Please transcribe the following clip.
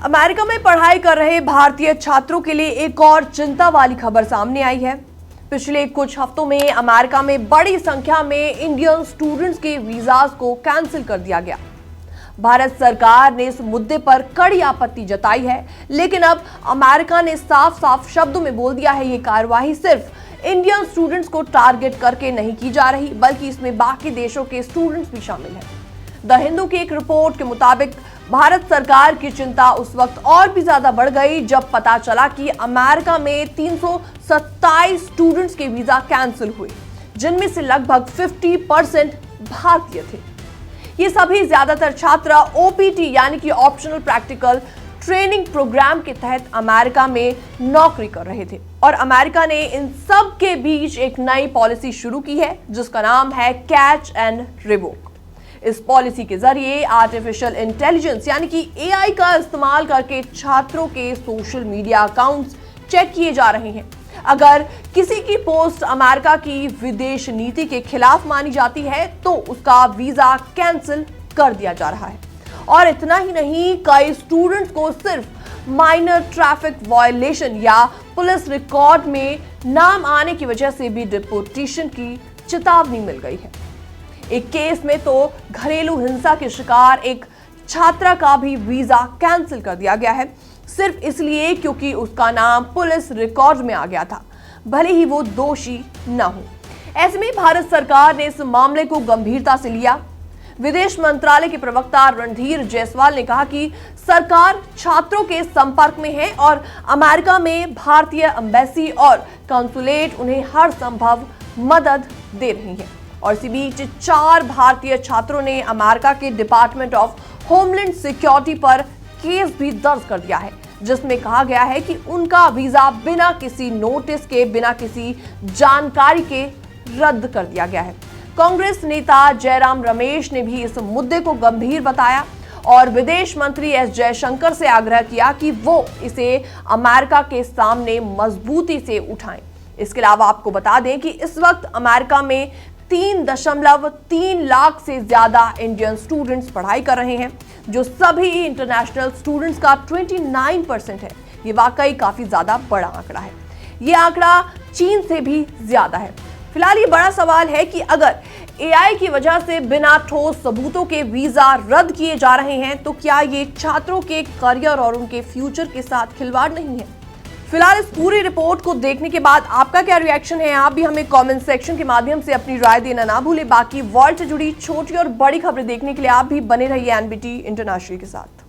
America में पढ़ाई कर रहे भारतीय छात्रों के लिए एक और चिंता वाली खबर सामने आई है। पिछले कुछ हफ्तों में अमेरिका में बड़ी संख्या में इंडियन स्टूडेंट्स के वीजास को कैंसिल कर दिया गया। भारत सरकार ने इस मुद्दे पर कड़ी आपत्ति जताई है, लेकिन अब अमेरिका ने साफ साफ शब्दों में बोल दिया है, ये कार्रवाई सिर्फ इंडियन स्टूडेंट्स को टारगेट करके नहीं की जा रही, बल्कि इसमें बाकी देशों के स्टूडेंट्स भी शामिल हैं। द हिंदू की एक रिपोर्ट के मुताबिक भारत सरकार की चिंता उस वक्त और भी ज्यादा बढ़ गई जब पता चला कि अमेरिका में 327 स्टूडेंट्स के वीजा कैंसिल हुए, जिनमें से लगभग 50% भारतीय थे। ये सभी ज्यादातर छात्र ओपीटी यानी कि ऑप्शनल प्रैक्टिकल ट्रेनिंग प्रोग्राम के तहत अमेरिका में नौकरी कर रहे थे और अमेरिका ने इन सब के बीच एक नई पॉलिसी शुरू की है जिसका नाम है कैच एंड रिवोक। इस पॉलिसी के जरिए आर्टिफिशियल इंटेलिजेंस यानी कि एआई का इस्तेमाल करके छात्रों के सोशल मीडिया अकाउंट्स चेक किए जा रहे हैं। अगर किसी की पोस्ट अमेरिका की विदेश नीति के खिलाफ मानी जाती है तो उसका वीजा कैंसिल कर दिया जा रहा है। और इतना ही नहीं, कई स्टूडेंट्स को सिर्फ माइनर ट्रैफिक वायलेशन या पुलिस रिकॉर्ड में नाम आने की वजह से भी डिपोर्टेशन की चेतावनी मिल गई है। एक केस में तो घरेलू हिंसा के शिकार एक छात्रा का भी वीजा कैंसिल कर दिया गया है, सिर्फ इसलिए क्योंकि उसका नाम पुलिस रिकॉर्ड में आ गया था, भले ही वो दोषी न हो। ऐसे में भारत सरकार ने इस मामले को गंभीरता से लिया। विदेश मंत्रालय के प्रवक्ता रणधीर जायसवाल ने कहा कि सरकार छात्रों के संपर्क में है और अमेरिका में भारतीय एम्बेसी और कॉन्सुलेट उन्हें हर संभव मदद दे रही है। और इसी बीच 4 भारतीय छात्रों ने अमेरिका के डिपार्टमेंट ऑफ होमलैंड सिक्योरिटी पर केस भी दर्ज कर दिया है, जिसमें कहा गया है कि उनका वीजा बिना किसी नोटिस के, बिना किसी जानकारी के रद्द कर दिया गया है। कांग्रेस नेता जयराम रमेश ने भी इस मुद्दे को गंभीर बताया और विदेश मंत्री एस जयशंकर से आग्रह किया कि वो इसे अमेरिका के सामने मजबूती से उठाएं। इसके अलावा आपको बता दें कि इस वक्त अमेरिका में 3.3 लाख से ज्यादा इंडियन स्टूडेंट्स पढ़ाई कर रहे हैं, जो सभी इंटरनेशनल स्टूडेंट्स का 29% है। ये वाकई काफी ज्यादा बड़ा आंकड़ा है। ये आंकड़ा चीन से भी ज्यादा है। फिलहाल ये बड़ा सवाल है कि अगर एआई की वजह से बिना ठोस सबूतों के वीजा रद्द किए जा रहे हैं तो क्या ये छात्रों के करियर और उनके फ्यूचर के साथ खिलवाड़ नहीं है? फिलहाल इस पूरी रिपोर्ट को देखने के बाद आपका क्या रिएक्शन है? आप भी हमें कमेंट सेक्शन के माध्यम से अपनी राय देना ना भूलें। बाकी वर्ल्ड से जुड़ी छोटी और बड़ी खबरें देखने के लिए आप भी बने रहिए एनबीटी इंटरनेशनल के साथ।